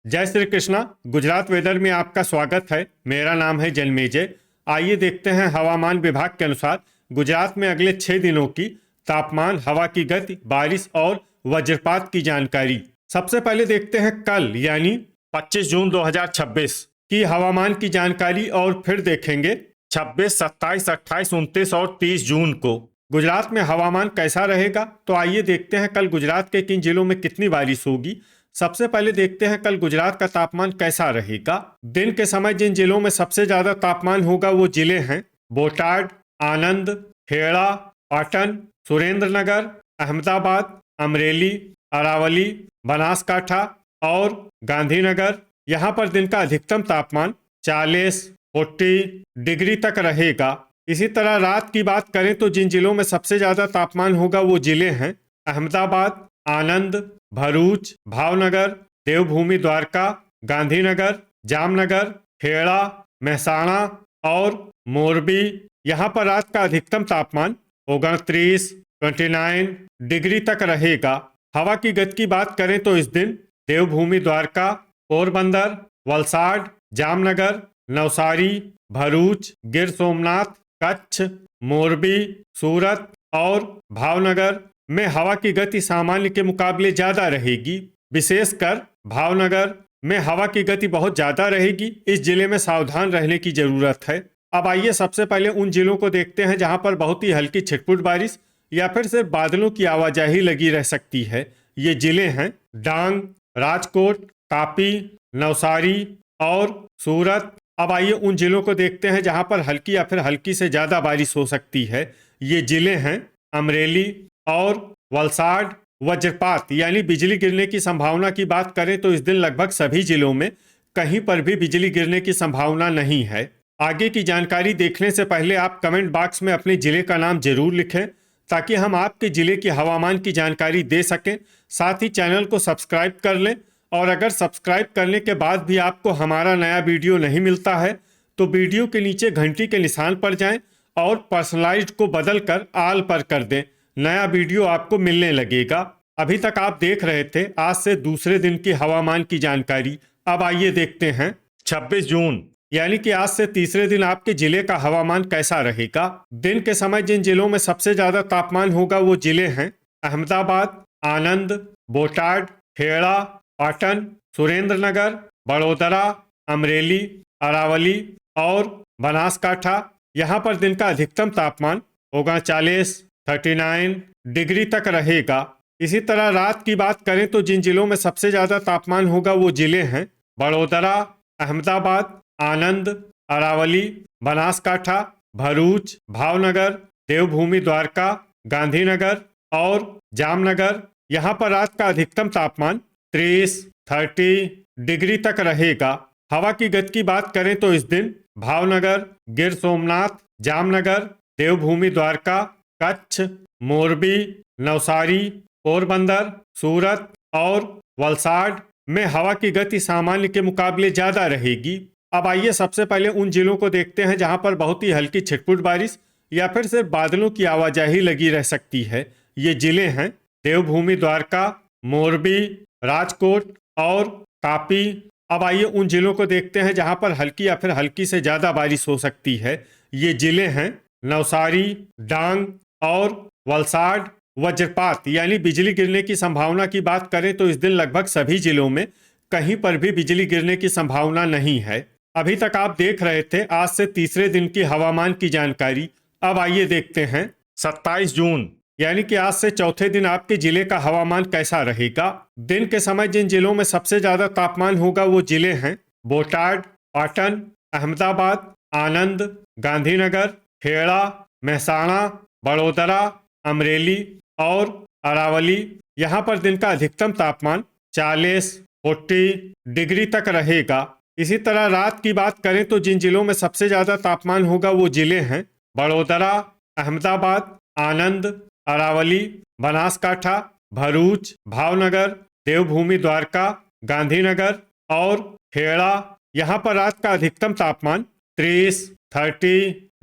जय श्री कृष्णा। गुजरात वेदर में आपका स्वागत है। मेरा नाम है जन्मेजय। आइए देखते हैं हवामान विभाग के अनुसार गुजरात में अगले 6 दिनों की तापमान, हवा की गति, बारिश और वज्रपात की जानकारी। सबसे पहले देखते हैं कल यानी 25 जून 2026 की हवामान की जानकारी और फिर देखेंगे 26, 27, 28, 29 और 30 जून को गुजरात में हवामान कैसा रहेगा। तो आइए देखते हैं कल गुजरात के किन जिलों में कितनी बारिश होगी। सबसे पहले देखते हैं कल गुजरात का तापमान कैसा रहेगा। दिन के समय जिन जिलों में सबसे ज्यादा तापमान होगा वो जिले हैं बोटाड, आनंद, खेड़ा, पाटन, सुरेंद्रनगर, अहमदाबाद, अमरेली, अरावली, बनासकाठा और गांधीनगर। यहाँ पर दिन का अधिकतम तापमान 40 डिग्री तक रहेगा। इसी तरह रात की बात करें तो जिन जिलों में सबसे ज्यादा तापमान होगा वो जिले हैं अहमदाबाद, आनंद, भरूच, भावनगर, देवभूमि द्वारका, गांधीनगर, जामनगर, खेड़ा, महसाणा और मोरबी। यहाँ पर रात का अधिकतम तापमान 29 डिग्री तक रहेगा। हवा की गति की बात करें तो इस दिन देवभूमि द्वारका, पोरबंदर, वलसाड, जामनगर, नवसारी, भरूच, गिर सोमनाथ, कच्छ, मोरबी, सूरत और भावनगर में हवा की गति सामान्य के मुकाबले ज्यादा रहेगी। विशेषकर भावनगर में हवा की गति बहुत ज्यादा रहेगी। इस जिले में सावधान रहने की जरूरत है। अब आइए सबसे पहले उन जिलों को देखते हैं जहां पर बहुत ही हल्की छिटपुट बारिश या फिर सिर्फ बादलों की आवाजाही लगी रह सकती है। ये जिले हैं डांग, राजकोट, तापी, नवसारी और सूरत। अब आइए उन जिलों को देखते हैं जहां पर हल्की या फिर हल्की से ज्यादा बारिश हो सकती है। ये जिले हैं अमरेली और वलसाड। वज्रपात यानी बिजली गिरने की संभावना की बात करें तो इस दिन लगभग सभी जिलों में कहीं पर भी बिजली गिरने की संभावना नहीं है। आगे की जानकारी देखने से पहले आप कमेंट बॉक्स में अपने जिले का नाम जरूर लिखें ताकि हम आपके जिले की हवामान की जानकारी दे सकें। साथ ही चैनल को सब्सक्राइब कर लें और अगर सब्सक्राइब करने के बाद भी आपको हमारा नया वीडियो नहीं मिलता है तो वीडियो के नीचे घंटी के निशान पर जाएं और पर्सनलाइज्ड को बदलकर ऑल पर कर दें। नया वीडियो आपको मिलने लगेगा। अभी तक आप देख रहे थे आज से दूसरे दिन की हवामान की जानकारी। अब आइए देखते हैं 26 जून यानी कि आज से तीसरे दिन आपके जिले का हवामान कैसा रहेगा। दिन के समय जिन जिलों में सबसे ज्यादा तापमान होगा वो जिले हैं अहमदाबाद, आनंद, बोटाड, खेड़ा, पाटन, सुरेंद्रनगर, बड़ोदरा, अमरेली, अरावली और बनासकाठा। यहाँ पर दिन का अधिकतम तापमान 39 डिग्री तक रहेगा। इसी तरह रात की बात करें तो जिन जिलों में सबसे ज्यादा तापमान होगा वो जिले हैं बड़ोदरा, अहमदाबाद, आनंद, अरावली, बनासकाठा, भरूच, भावनगर, देवभूमि द्वारका, गांधीनगर और जामनगर। यहाँ पर रात का अधिकतम तापमान 30 डिग्री तक रहेगा। हवा की गति की बात करें तो इस दिन भावनगर, गिर सोमनाथ, जामनगर, देवभूमि द्वारका, कच्छ, मोरबी, नवसारी, पोरबंदर, सूरत और वलसाड में हवा की गति सामान्य के मुकाबले ज्यादा रहेगी। अब आइए सबसे पहले उन जिलों को देखते हैं जहां पर बहुत ही हल्की छिटपुट बारिश या फिर सिर्फ बादलों की आवाजाही लगी रह सकती है। ये जिले हैं देवभूमि द्वारका, मोरबी, राजकोट और तापी। अब आइए उन जिलों को देखते हैं जहां पर हल्की या फिर हल्की से ज्यादा बारिश हो सकती है। ये जिले हैं नवसारी, डांग और वलसाड। वज्रपात यानी बिजली गिरने की संभावना की बात करें तो इस दिन लगभग सभी जिलों में कहीं पर भी बिजली गिरने की संभावना नहीं है। अभी तक आप देख रहे थे आज से तीसरे दिन की हवामान की जानकारी। अब आइए देखते हैं 27 जून यानी कि आज से चौथे दिन आपके जिले का हवामान कैसा रहेगा। दिन के समय जिन जिलों में सबसे ज्यादा तापमान होगा वो जिले हैं बोटाड, पाटन, अहमदाबाद, आनंद, गांधीनगर, खेड़ा, महसाणा, बड़ोदरा, अमरेली और अरावली। यहाँ पर दिन का अधिकतम तापमान 40 डिग्री तक रहेगा। इसी तरह रात की बात करें तो जिन जिलों में सबसे ज्यादा तापमान होगा वो जिले हैं बड़ोदरा, अहमदाबाद, आनंद, अरावली, बनासकाठा, भरूच, भावनगर, देवभूमि द्वारका, गांधीनगर और खेड़ा। यहाँ पर रात का अधिकतम तापमान 30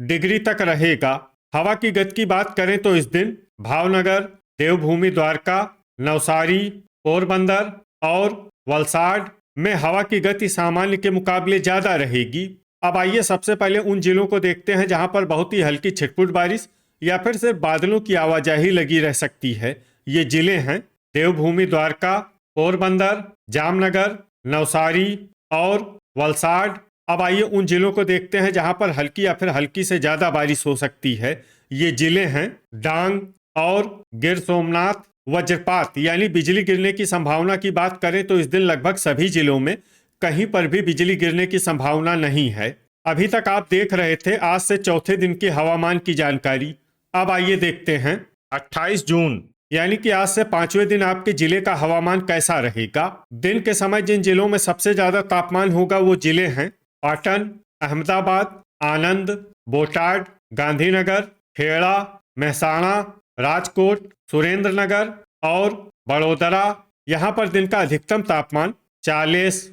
डिग्री तक रहेगा। हवा की गति की बात करें तो इस दिन भावनगर, देवभूमि द्वारका, नवसारी, पोरबंदर और वलसाड में हवा की गति सामान्य के मुकाबले ज्यादा रहेगी। अब आइए सबसे पहले उन जिलों को देखते हैं जहां पर बहुत ही हल्की छिटपुट बारिश या फिर सिर्फ बादलों की आवाजाही लगी रह सकती है। ये जिले हैं देवभूमि द्वारका, पोरबंदर, जामनगर, नवसारी और वलसाड। अब आइए उन जिलों को देखते हैं जहां पर हल्की या फिर हल्की से ज्यादा बारिश हो सकती है। ये जिले हैं डांग और गिर सोमनाथ। वज्रपात यानी बिजली गिरने की संभावना की बात करें तो इस दिन लगभग सभी जिलों में कहीं पर भी बिजली गिरने की संभावना नहीं है। अभी तक आप देख रहे थे आज से चौथे दिन की हवामान की जानकारी। अब आइए देखते हैं 28 जून यानी कि आज से पांचवें दिन आपके जिले का हवामान कैसा रहेगा। दिन के समय जिन जिलों में सबसे ज्यादा तापमान होगा वो जिले हैं पाटन, अहमदाबाद, आनंद, बोटाड, गांधीनगर, खेड़ा, महसाणा, राजकोट, सुरेंद्रनगर और बड़ोदरा। यहाँ पर दिन का अधिकतम तापमान 40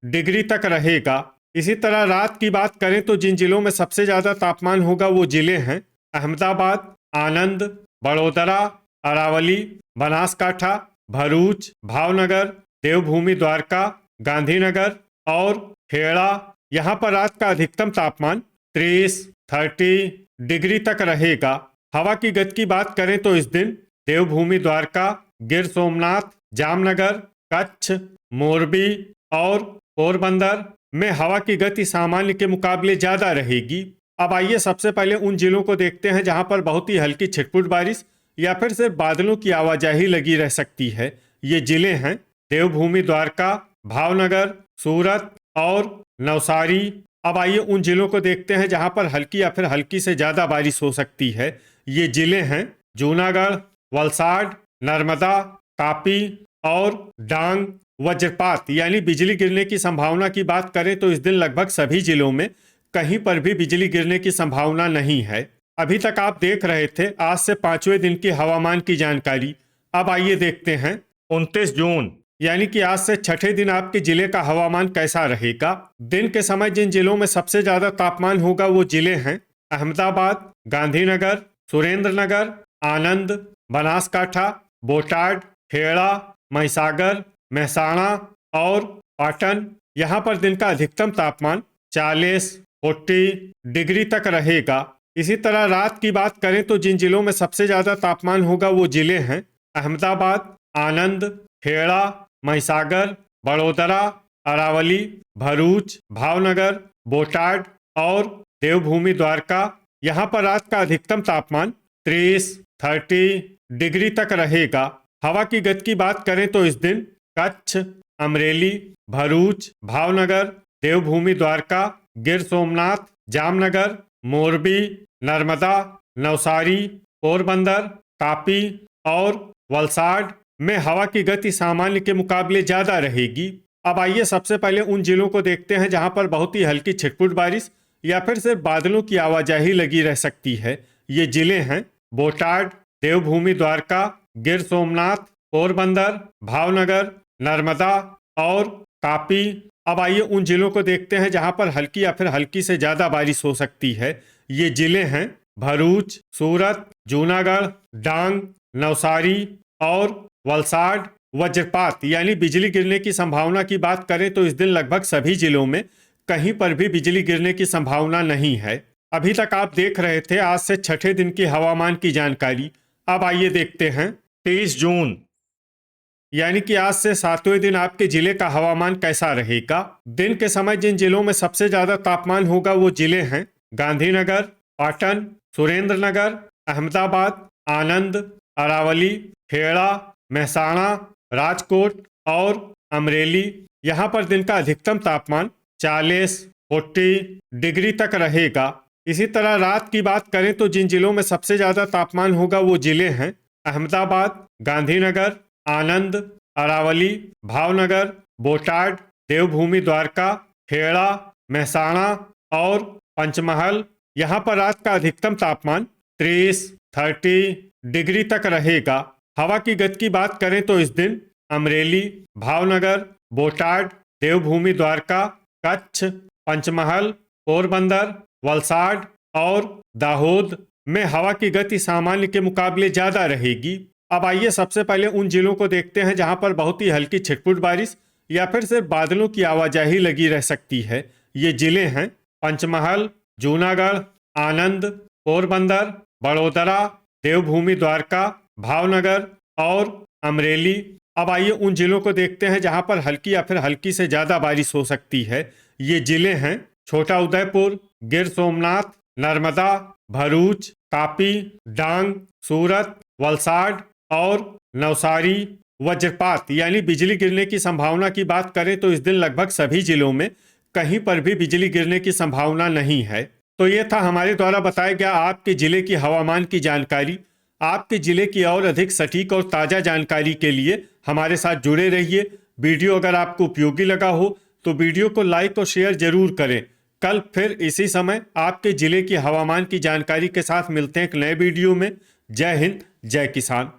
डिग्री तक रहेगा। इसी तरह रात की बात करें तो जिन जिलों में सबसे ज्यादा तापमान होगा वो जिले हैं अहमदाबाद, आनंद, बड़ोदरा, अरावली, बनासकाठा, भरूच, भावनगर, देवभूमि द्वारका, गांधीनगर और खेड़ा। यहाँ पर रात का अधिकतम तापमान 30 डिग्री तक रहेगा। हवा की गति की बात करें तो इस दिन देवभूमि द्वारका, गिर सोमनाथ, जामनगर, कच्छ, मोरबी और पोरबंदर में हवा की गति सामान्य के मुकाबले ज्यादा रहेगी। अब आइए सबसे पहले उन जिलों को देखते हैं जहां पर बहुत ही हल्की छिटपुट बारिश या फिर सिर्फ बादलों की आवाजाही लगी रह सकती है। ये जिले हैं देवभूमि द्वारका, भावनगर, सूरत और नवसारी। अब आइए उन जिलों को देखते हैं जहां पर हल्की या फिर हल्की से ज्यादा बारिश हो सकती है। ये जिले हैं जूनागढ़, वलसाड, नर्मदा, तापी और डांग। वज्रपात यानी बिजली गिरने की संभावना की बात करें तो इस दिन लगभग सभी जिलों में कहीं पर भी बिजली गिरने की संभावना नहीं है। अभी तक आप देख रहे थे आज से पांचवें दिन की हवामान की जानकारी। अब आइए देखते हैं 29 जून यानी कि आज से छठे दिन आपके जिले का हवामान कैसा रहेगा। दिन के समय जिन जिलों में सबसे ज्यादा तापमान होगा वो जिले हैं अहमदाबाद, गांधीनगर, सुरेंद्रनगर, आनंद, बनासकाठा, बोटाड, खेड़ा, महिसागर, महसाणा और पाटन। यहाँ पर दिन का अधिकतम तापमान 40 डिग्री तक रहेगा। इसी तरह रात की बात करें तो जिन जिलों में सबसे ज्यादा तापमान होगा वो जिले हैं अहमदाबाद, आनंद, खेड़ा, महिसागर, बड़ोदरा, अरावली, भरूच, भावनगर, बोटाड और देवभूमि द्वारका। यहाँ पर रात का अधिकतम तापमान 30 डिग्री तक रहेगा। हवा की गति की बात करें तो इस दिन कच्छ, अमरेली, भरूच, भावनगर, देवभूमि द्वारका, गिर सोमनाथ, जामनगर, मोरबी, नर्मदा, नवसारी, पोरबंदर, तापी और वलसाड में हवा की गति सामान्य के मुकाबले ज्यादा रहेगी। अब आइए सबसे पहले उन जिलों को देखते हैं जहां पर बहुत ही हल्की छिटपुट बारिश या फिर सिर्फ बादलों की आवाजाही लगी रह सकती है। ये जिले हैं बोटाड, देवभूमि द्वारका, गिर सोमनाथ, पोरबंदर, भावनगर, नर्मदा और तापी। अब आइए उन जिलों को देखते हैं जहां पर हल्की या फिर हल्की से ज्यादा बारिश हो सकती है। ये जिले हैं भरूच, सूरत, जूनागढ़, डांग, नवसारी और वलसाड। वज्रपात यानी बिजली गिरने की संभावना की बात करें तो इस दिन लगभग सभी जिलों में कहीं पर भी बिजली गिरने की संभावना नहीं है। अभी तक आप देख रहे थे आज से छठे दिन की हवामान की जानकारी। अब आइए देखते हैं 23 जून यानी कि आज से सातवें दिन आपके जिले का हवामान कैसा रहेगा। दिन के समय जिन जिलों में सबसे ज्यादा तापमान होगा वो जिले हैं गांधीनगर, पाटन, सुरेंद्रनगर, अहमदाबाद, आनंद, अरावली, खेड़ा, महसाणा, राजकोट और अमरेली। यहाँ पर दिन का अधिकतम तापमान 40 डिग्री तक रहेगा। इसी तरह रात की बात करें तो जिन जिलों में सबसे ज्यादा तापमान होगा वो जिले हैं अहमदाबाद, गांधीनगर, आनंद, अरावली, भावनगर, बोटाड, देवभूमि द्वारका, खेड़ा, महसाणा और पंचमहल। यहाँ पर रात का अधिकतम तापमान 30 डिग्री तक रहेगा। हवा की गति की बात करें तो इस दिन अमरेली, भावनगर, बोटाड, देवभूमि द्वारका, कच्छ, पंचमहल, पोरबंदर, वलसाड और दाहोद में हवा की गति सामान्य के मुकाबले ज्यादा रहेगी। अब आइए सबसे पहले उन जिलों को देखते हैं जहां पर बहुत ही हल्की छिटपुट बारिश या फिर सिर्फ बादलों की आवाजाही लगी रह सकती है। ये जिले हैं पंचमहल, जूनागढ़, आनंद, पोरबंदर, बड़ोदरा, देवभूमि द्वारका, भावनगर और अमरेली। अब आइए उन जिलों को देखते हैं जहां पर हल्की या फिर हल्की से ज्यादा बारिश हो सकती है। ये जिले हैं छोटा उदयपुर, गिर सोमनाथ, नर्मदा, भरूच, तापी, डांग, सूरत, वलसाड और नवसारी। वज्रपात यानी बिजली गिरने की संभावना की बात करें तो इस दिन लगभग सभी जिलों में कहीं पर भी बिजली गिरने की संभावना नहीं है। तो ये था हमारे द्वारा बताया गया आपके जिले की हवामान की जानकारी। आपके जिले की और अधिक सटीक और ताज़ा जानकारी के लिए हमारे साथ जुड़े रहिए। वीडियो अगर आपको उपयोगी लगा हो तो वीडियो को लाइक और शेयर जरूर करें। कल फिर इसी समय आपके जिले की हवामान की जानकारी के साथ मिलते हैं एक नए वीडियो में। जय हिंद, जय किसान।